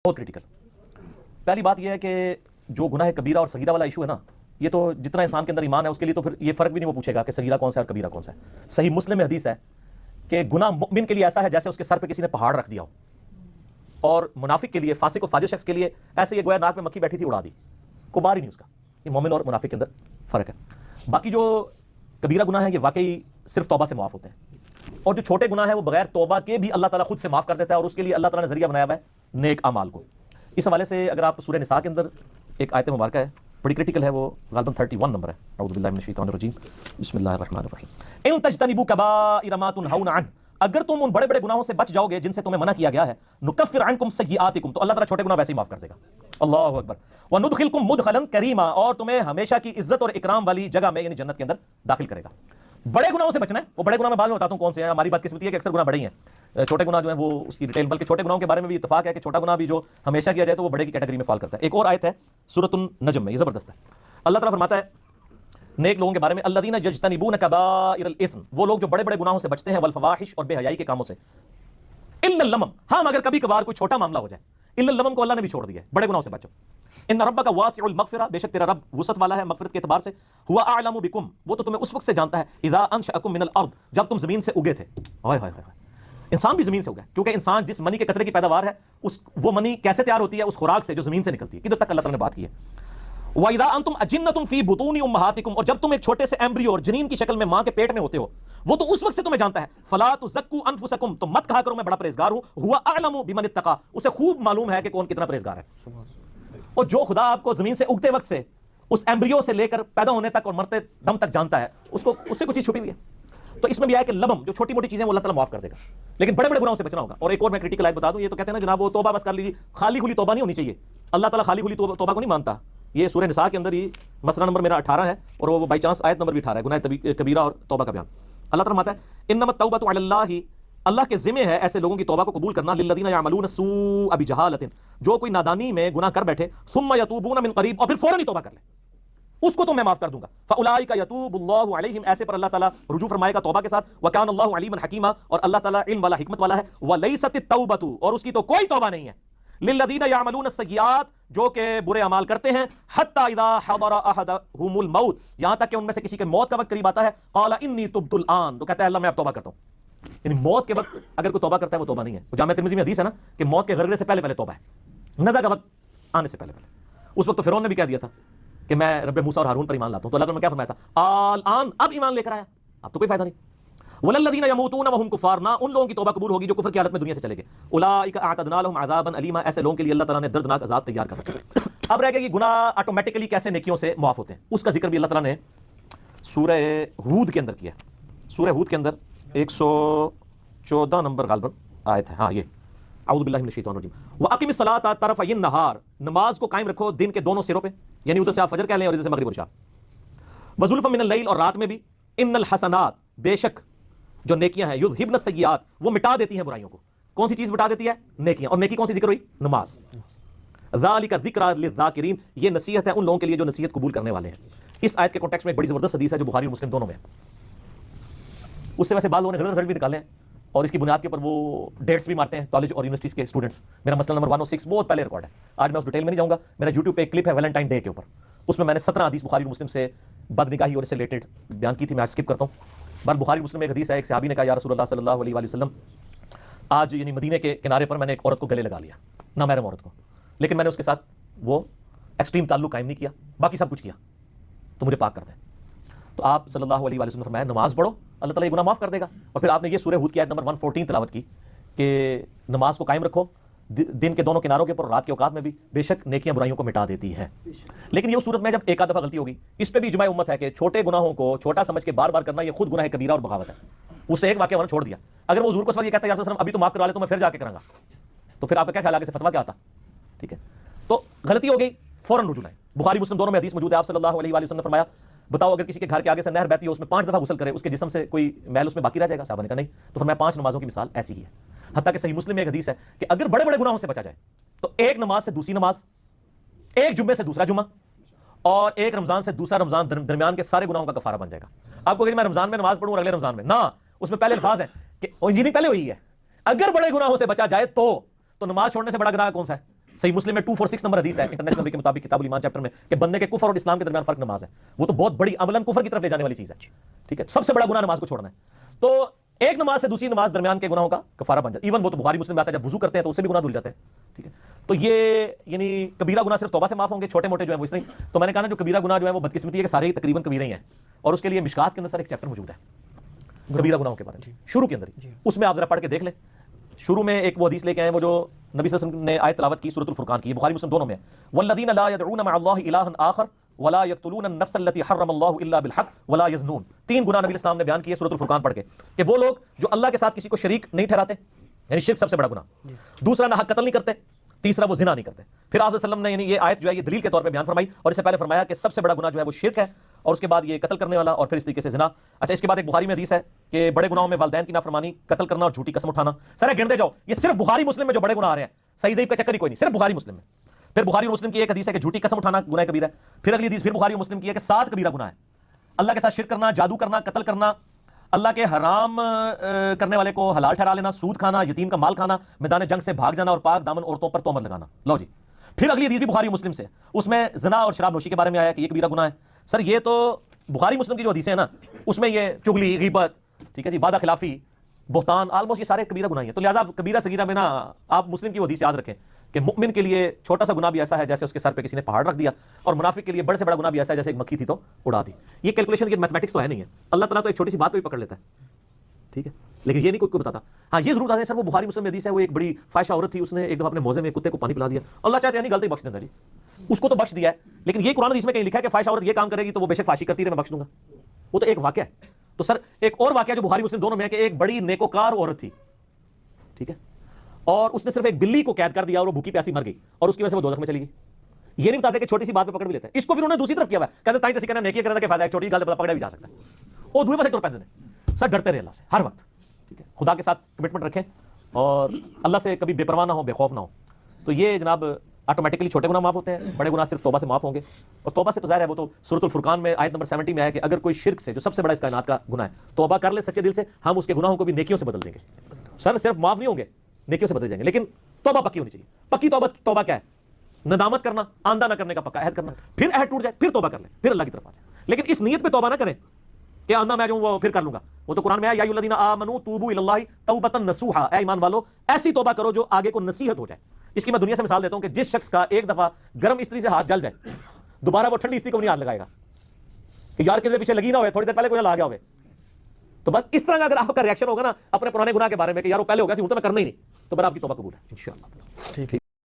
بہت کریٹیکل. پہلی بات یہ ہے کہ جو گناہ کبیرہ اور صغیرہ والا ایشو ہے نا، یہ تو جتنا انسان کے اندر ایمان ہے اس کے لیے تو پھر یہ فرق بھی نہیں وہ پوچھے گا کہ صغیرہ کون سا ہے اور کبیرہ کون سا ہے. صحیح مسلم میں حدیث ہے کہ گناہ مؤمن کے لیے ایسا ہے جیسے اس کے سر پہ کسی نے پہاڑ رکھ دیا ہو، اور منافق کے لیے، فاسق و فاجر شخص کے لیے ایسے یہ گویا ناک میں مکھی بیٹھی تھی اڑا دی، کوئی بار ہی نہیں اس کا. یہ مومن اور منافق کے اندر فرق ہے. باقی جو کبیرہ گناہ ہے یہ واقعی صرف توبہ سے معاف ہوتے ہیں، اور جو چھوٹے گناہ ہیں وہ بغیر توبہ کے بھی اللہ تعالیٰ خود سے معاف کر دیتا ہے، اور اس کے لیے اللہ تعالیٰ نے ذریعہ بنایا ہوا ہے نیک اعمال کو. اس حوالے سے اگر آپ سورہ نساء کے اندر ایک آیت مبارکہ ہے بڑی کریٹیکل ہے، وہ غالباً 31 نمبر ہے. اعوذ باللہ من الشیطان الرجیم، بسم اللہ الرحمن الرحیم. ان تجتنبوا کبائر ما تنہون عنہ، اگر تم ان بڑے بڑے گناہوں سے بچ جاؤ گے جن سے تمہیں منع کیا گیا ہے، نکفر عنکم سیئاتکم، تو اللہ تعالیٰ چھوٹے گناہ ویسے ہی معاف کر دے گا. اللہ اکبر. وندخلکم مدخلا کریما، اور تمہیں ہمیشہ کی عزت اور اکرام والی جگہ میں یعنی جنت کے اندر داخل کرے گا. بڑے گناہوں سے بچنا ہے. وہ بڑے گناہ میں بعد میں بتاتا ہوں کون سے ہیں. ہماری بات قسمتی ہے کہ اکثر گناہ بڑے ہی ہیں، چھوٹے گناہ جو ہیں وہ اس کی ڈیٹیل، بلکہ چھوٹے گناہوں کے بارے میں بھی اتفاق ہے کہ چھوٹا گناہ بھی جو ہمیشہ کیا جائے تو وہ بڑے کی کیٹیگری میں فال کرتا ہے. ایک اور آیت ہے سورۃ النجم میں، یہ زبردست ہے. اللہ تعالیٰ فرماتا ہے نیک لوگوں کے بارے میں، الذین یجتنبون کبائر الاثم، وہ لوگ جو بڑے بڑے گناہوں سے بچتے ہیں، والفواحش، اور بے حیائی کے کاموں سے، الا اللمم، ہاں مگر کبھی کبھار کوئی چھوٹا معاملہ ہو جائے، الا اللمم کو اللہ نے بھی چھوڑ دیا ہے، بڑے گناہوں سے بچو. ان ربک واسع المغفرہ، بے شک تیرا رب وسعت والا ہے مغفرت کے اعتبار سے. ہوا اعلم بکم، وہ تو تمہیں اس وقت سے جانتا ہے، اذا انشأکم من الارض، جب تم زمین سے اگے تھے. ہائے ہائے ہائے، انسان بھی زمین سے اگا ہے، کیونکہ انسان جس منی کے قطرے کی پیداوار ہے وہ منی کیسے تیار ہوتی ہے؟ اس خوراک سے جو زمین سے نکلتی ہے. ادھر تک اللہ تعالیٰ نے بات کی ہے. وَإِذَا أَنْتُمْ أَجِنَّةٌ فِي بُطُونِ أُمَّهَاتِكُمْ، اور جب تم ایک چھوٹے سے ایمبریو اور جنین کی شکل میں ماں کے پیٹ میں ہوتے ہو، وہ تو اس وقت سے تمہیں جانتا ہے. فَلَا تُزَكُّوا أَنفُسَكُمْ، تو مت کہا کرو میں بڑا پرہیزگار ہوں. هُوَ أَعْلَمُ بِمَنِ اتَّقَىٰ، اسے خوب معلوم ہے کہ کون کتنا پرہیزگار ہے. اور جو خدا آپ کو زمین سے اگتے وقت سے اس ایمبریو سے لے کر پیدا ہونے تک اور مرتے دم تک جانتا ہے، اس سے کچھ چیز چھپی ہوئی ہے. تو اس میں بھی آیا کہ لبم، جو چھوٹی موٹی چیزیں وہ اللہ تعالیٰ معاف کر دے گا، لیکن بڑے بڑے گناہوں سے بچنا ہوگا. اور ایک اور میں کریٹیکل آیت بتا دوں، یہ تو کہتے ہیں نا جناب وہ توبہ بس کر لیجیے، خالی کھلی توبہ نہیں ہونی چاہیے. اللہ تعالیٰ خالی کھلی توبہ کو نہیں مانتا. یہ سورہ نساء کے اندر ہی مسئلہ نمبر میرا 18 ہے، اور وہ بائی چانس آیت نمبر بھی 18 ہے، گناہ کبیرہ اور توبہ کا بیان. اللہ تعالیٰ فرماتا ہے انما التوبۃ علی اللہ، اللہ کے ذمہ ہے ایسے لوگوں کی توبہ کو قبول کرنا، للذین یعملون السوء بجہالۃ، جو کوئی نادانی میں گناہ کر بیٹھے، ثم یتوبون من قریب، اور پھر فوراً ہی توبہ کر لے، اس کو تو میں معاف کر دوں گا. فاولئک یتوب اللہ علیہم، ایسے پر اللہ تعالیٰ رجوع فرمائے گا توبہ کے ساتھ. وکان اللہ علیما حکیما، اور اللہ تعالیٰ علم والا حکمت والا ہے. ولیست التوبۃ، اور اس کی تو کوئی توبہ نہیں ہے، للذین یعملون السیئات، جو کہ برے اعمال کرتے ہیں، حتی اذا حضر احدهم الموت، یہاں تک کہ ان میں سے کسی کے موت کا وقت قریب آتا ہے، قال انی تبت الان، تو کہتا ہے اللہ میں اب توبہ کرتا ہوں. یعنی موت کے وقت اگر کوئی توبہ کرتا ہے وہ توبہ نہیں ہے. جامع ترمذی میں حدیث ہے نا کہ موت کے غرغرے سے پہلے پہلے توبہ ہے، نزع کا وقت آنے سے پہلے پہلے. اس وقت تو فرعون نے بھی کہہ دیا تھا کہ میں رب موسیٰ اور ہارون پر ایمان لاتا ہوں، تو اللہ تعالیٰ نے کیا فرمایا تھا؟ الان، اب ایمان لے کر آیا، اب تو کوئی فائدہ نہیں. وللذین یموتون وهم کفار، نہ ان لوگوں کی توبہ قبول ہوگی جو کفر کی حالت میں دنیا سے چلے گئے. اولئک اعتدنا لهم عذابا الیما، ایسے لوگوں کے لیے اللہ تعالیٰ نے دردناک عذاب تیار کر رکھا ہے. اب رہ گیا کہ گناہ آٹومیٹکلی کیسے نیکیوں سے معاف ہوتے ہیں، اس کا ذکر بھی اللہ تعالیٰ نے سورہ ہود کے اندر کیا ہے. سورہ ہود کے اندر 114 نمبر غالباً آیت ہے، ہاں یہ اعوذ باللہ من الشیطان الرجیم. واقم الصلاۃ طرفی النہار، نماز کو قائم رکھو دن کے دونوں سروں پہ، یعنی ادھر سے آپ فجر کہہ لیں اور ادھر سے مغرب اور عشاء. وزلفا من اللیل، اور رات میں بھی. ان الحسنات، بے شک جو نیکیاں ہیں، یذہبن السیئات، وہ مٹا دیتی ہیں برائیوں کو. کون سی چیز مٹا دیتی ہے؟ نیکیاں. اور نیکی کون سی ذکر ہوئی؟ نماز. ذالک ذکریٰ للذاکرین، یہ نصیحت ہے ان لوگوں کے لیے جو نصیحت قبول کرنے والے ہیں. اس آیت کے کانٹیکسٹ میں ایک بڑی زبردست حدیث ہے جو بخاری اور مسلم دونوں میں ہے. اس سے ویسے بعض لوگوں نے غلط رزلٹ بھی نکالے ہیں، اور اس کی بنیاد کے اوپر وہ ڈیٹس بھی مارتے ہیں کالج اور یونیورسٹیز کے اسٹوڈنٹس. میرا مسئلہ نمبر 106 بہت پہلے ریکارڈ ہے، آج میں اس ڈیٹیل میں نہیں جاؤں گا. میرا یوٹیوب پہ ایک کلپ ہے ویلنٹائن ڈے کے اوپر، اس میں میں نے 17 حدیث بخاری اور مسلم سے بد نگاہی اور اس سے ریلیٹڈ بیان کی تھی. میں آج اسکپ کرتا ہوں. بار بخاری مسلم میں ایک حدیث ہے، ایک صحابی نے کہا یا رسول اللہ صلی اللہ علیہ وآلہ وسلم، آج یعنی مدینے کے کنارے پر میں نے ایک عورت کو گلے لگا لیا، نامحرم عورت کو، لیکن میں نے اس کے ساتھ وہ ایکسٹریم تعلق قائم نہیں کیا، باقی سب کچھ کیا، تو مجھے پاک کر دیں. تو آپ صلی اللہ علیہ وآلہ وسلم نے فرمایا نماز پڑھو، اللہ تعالیٰ یہ گناہ معاف کر دے گا. اور پھر آپ نے یہ سورہ ہود کی آیت نمبر 114 تلاوت کی کہ نماز کو قائم رکھو دن کے دونوں کناروں کے اوپر، رات کے اوقات میں بھی، بے شک نیکیاں برائیوں کو مٹا دیتی ہیں. لیکن یہ صورت میں جب ایک آدھ دفعہ غلطی ہوگی، اس پہ بھی اجماع امت ہے کہ چھوٹے گناہوں کو چھوٹا سمجھ کے بار بار کرنا یہ خود گناہ کبیرہ اور بغاوت ہے. اس سے ایک واقعہ چھوڑ دیا، اگر وہ حضور کو اس وقت یہ کہتا ہے یا رسول اللہ ابھی تو معاف کروا لے تو میں پھر جا کے کروں گا، تو پھر آپ کا کیا خیال ہے کہ فتویٰ کیا آتا؟ ٹھیک ہے، تو غلطی ہو گئی، فوراً رجوع لائیں. بخاری مسلم دونوں میں حدیث موجود ہے. آپ صلی اللہ علیہ وآلہ وسلم نے فرمایا بتاؤ اگر کسی کے گھر کے آگے سے نہر بہتی ہو، اس میں 5 دفعہ غسل کرے، اس کے جسم سے کوئی میل اس میں باقی رہ جائے گا؟ صحابہ نے کہا نہیں. تو فرمایا 5 نمازوں کی مثال ایسی ہی ہے. حتیٰ کہ صحیح مسلم میں ایک حدیث ہے کہ اگر بڑے بڑے گناہوں سے بچا جائے تو ایک نماز سے دوسری نماز، ایک جمعے سے دوسرا جمعہ، اور ایک رمضان سے دوسرا رمضان، درمیان کے سارے گناہوں کا کفارہ بن جائے گا. آپ کو کہ میں رمضان میں نماز پڑھوں اور اگلے رمضان میں نہ، اس میں پہلے الفاظ ہیں کہ انجینئرنگ پہلے ہوئی ہے. اگر بڑے گناہوں سے بچا جائے تو نماز چھوڑنے سے بڑا گناہ کون سا ہے؟ صحیح مسلم میں 246 نمبر حدیث ہے انٹرنیشنل نبی کے مطابق کتاب الایمان چیپٹر میں کہ بندے کے کفر اور اسلام کے درمیان فرق نماز ہے. وہ تو بہت بڑی عملاً کفر کی طرف لے جانے والی چیز ہے. ٹھیک ہے, سب سے بڑا گناہ نماز کو چھوڑنا ہے. تو ایک نماز سے دوسری نماز درمیان کے گناہوں کا کفارہ بن جاتا ہے. ایون وہ تو بخاری مسلم میں آتا ہے جب وضو کرتے ہیں تو اس سے بھی گناہ دھل جاتے ہیں. ٹھیک ہے, تو یہ یعنی کبیرہ گناہ صرف توبہ سے معاف ہوں گے, چھوٹے موٹے جو ہیں وہ اس طرح. تو میں نے کہا نا جو کبیرہ گناہ جو ہے وہ بدقسمتی ہے کہ سارے تقریباً کبیرہ ہی ہیں, اور اس کے لیے مشکات کے اندر سر ایک چیپٹر موجود ہے کبیرہ گناہوں کے بارے میں شروع کے اندر ہی. اس میں آپ ذرا پڑھ کے دیکھ لیں. شروع میں ایک وہ حدیث لے کے آئے وہ جو نبی صلی اللہ علیہ وسلم نے آیت تلاوت کی سورۃ الفرقان کی, بخاری مسلم دونوں میں, والذین لا يدعون مع اللہ الہا آخر ولا يقتلون النفس التي حرم اللہ الا بالحق ولا یزنون. 3 گناہ نبی اسلام نے بیان کیے سورۃ الفرقان پڑھ کے کہ وہ لوگ جو اللہ کے ساتھ کسی کو شریک نہیں ٹھہراتے, یعنی شرک سب سے بڑا گناہ. دوسرا نہ حق قتل نہیں کرتے. تیسرا وہ زنا نہیں کرتے. پھر آپ صلی اللہ علیہ وسلم نے یعنی یہ آیت جو ہے یہ دلیل کے طور پہ بیان فرمائی, اور اس سے پہلے فرمایا کہ سب سے بڑا گناہ جو ہے وہ شرک ہے, اور اس کے بعد یہ قتل کرنے والا, اور پھر اس طریقے سے زنا. اچھا, اس کے بعد ایک بخاری میں حدیث ہے کہ بڑے گناہوں میں والدین کی نافرمانی, قتل کرنا اور جھوٹی قسم اٹھانا. سر گنتے جاؤ, یہ صرف بخاری مسلم میں جو بڑے گناہ آ رہے ہیں, صحیح ضعیف کا چکر ہی کوئی نہیں, صرف بخاری مسلم میں. پھر بخاری اور مسلم کی ایک حدیث ہے کہ جھوٹی قسم اٹھانا گناہ کبیرہ ہے. پھر اگلی حدیث پھر بخاری اور مسلم کی ہے کہ 7 کبیرہ گناہ ہے. اللہ کے ساتھ شرک کرنا, جادو کرنا, قتل کرنا, اللہ کے حرام کرنے والے کو حلال ٹھہرا لینا, سود کھانا, یتیم کا مال کھانا, میدان جنگ سے بھاگ جانا, اور پاک دامن عورتوں پر تہمت لگانا. لو جی, پھر اگلی حدیث بھی بخاری مسلم سے, اس میں زنا اور شراب نوشی کے بارے میں آیا کہ یہ کبیرہ گناہ ہے. سر یہ تو بخاری مسلم کی جو حدیثیں ہیں نا, اس میں یہ چغلی, غیبت, ٹھیک ہے جی, وعدہ خلافی, بہتان, آلموسٹ یہ سارے کبیرہ گناہ ہیں. تو لہٰذا کبیرہ صغیرہ میں نا آپ مسلم کی وہ حدیث یاد رکھیں کہ مؤمن کے لیے چھوٹا سا گناہ بھی ایسا ہے جیسے اس کے سر پہ کسی نے پہاڑ رکھ دیا, اور منافق کے لیے بڑے سے بڑا گناہ بھی ایسا ہے جیسے ایک مکھی تھی تو اڑا دی. یہ کیلکولیشن, یہ میتھمیٹکس تو ہے نہیں ہے. اللہ تعالیٰ تو ایک چھوٹی سی بات پہ بھی پکڑ لیتا ہے. ٹھیک ہے, لیکن یہ نہیں کوئی بتاتا. ہاں یہ ضرور بتا دیں سر, وہ بخاری مسلم میں حدیث ہے, وہ ایک بڑی فاحشہ عورت تھی, اس نے ایک دفعہ اپنے موزے میں کتے کو پانی پلا دیا. اللہ چاہتے ہیں نہیں غلطی بخش دینا جی, اس کو تو بخش دیا ہے, لیکن یہ قرآن حدیث میں کہیں لکھا ہے کہ فاحشہ عورت یہ کام کرے گی تو وہ بے شک فاشی کرتی رہے, میں بخش دوں گا. وہ تو ایک واقعہ ہے. تو سر ایک اور واقعہ جو بخاری مسلم دونوں میں ہے کہ ایک بڑی نیکوکار عورت تھی, ٹھیک ہے, اور اس نے صرف ایک بلی کو قید کر دیا اور وہ بھوکی پیاسی مر گئی, اور اس کی وجہ سے وہ دوزخ میں چلی گئی. یہ نہیں بتاتے کہ چھوٹی سی بات پہ پکڑ بھی لیتے ہیں. اس کو بھی انہوں نے دوسری طرف کیا ہوا ہے, کہتے تائیں تسی کہنا نیکی کرنے کا کیا فائدہ ہے, چھوٹی گل پہ پکڑا بھی جا سکتا ہے. وہ دوسرے پاسے ٹر پیندے نے. سر ڈرتے رہے اللہ سے ہر وقت, ٹھیک ہے, خدا کے ساتھ کمٹمنٹ رکھیں, اور اللہ سے کبھی بے پرواہ نہ ہو, بے خوف نہ ہو. تو یہ جناب آٹومیٹکلی چھوٹے گناہ معاف ہوتے ہیں, بڑے گناہ صرف توبہ سے معاف ہوں گے. اور توبہ سے تو ظاہر ہے وہ تو سورۃ الفرقان میں آیت نمبر 70 میں ہے کہ اگر کوئی شرک سے, جو سب سے بڑا اس کائنات کا گناہ ہے, توبہ کر لے سچے دل سے, ہم اس کے گناہوں کو بھی نیکیوں سے بدل دیں گے. سر صرف معاف نہیں ہوں گے, نیکیوں سے بدل جائیں گے, لیکن توبہ پکی ہونی چاہیے. پکی توبہ کیا ہے؟ ندامت کرنا, آندہ نہ کرنے کا پکا عہد کرنا, پھر عہد ٹوٹ جائے پھر توبہ کر لیں, پھر اللہ کی طرف آ جائیں. لیکن اس نیت پہ توبہ نہ کریں کہ آندہ میں جو وہ پھر کر لوں گا. وہ تو قرآن میں ہے یا ایھا الذین آمنوا توبوا الی اللہ توبۃ نصوحا, اے ایمان والو ایسی توبہ کرو جو آگے کو نصیحت ہو جائے. اس کی میں دنیا سے مثال دیتا ہوں کہ جس شخص کا ایک دفعہ گرم استری سے ہاتھ جل جائے, دوبارہ وہ ٹھنڈی استری کو نہیں ہاتھ لگائے گا کہ یار کسی پیچھے لگی نہ ہوئے, تھوڑی دیر پہلے کوئی نہ لا گیا ہوئے. تو بس اس طرح کا اگر آپ کا ریئیکشن ہوگا نا اپنے پرانے گناہ کے بارے میں کہ یار وہ پہلے ہوگا سی, ہوں تو میں کرنا ہی نہیں, تو پھر آپ کی توبہ قبول ہے انشاءاللہ. ٹھیک ہے.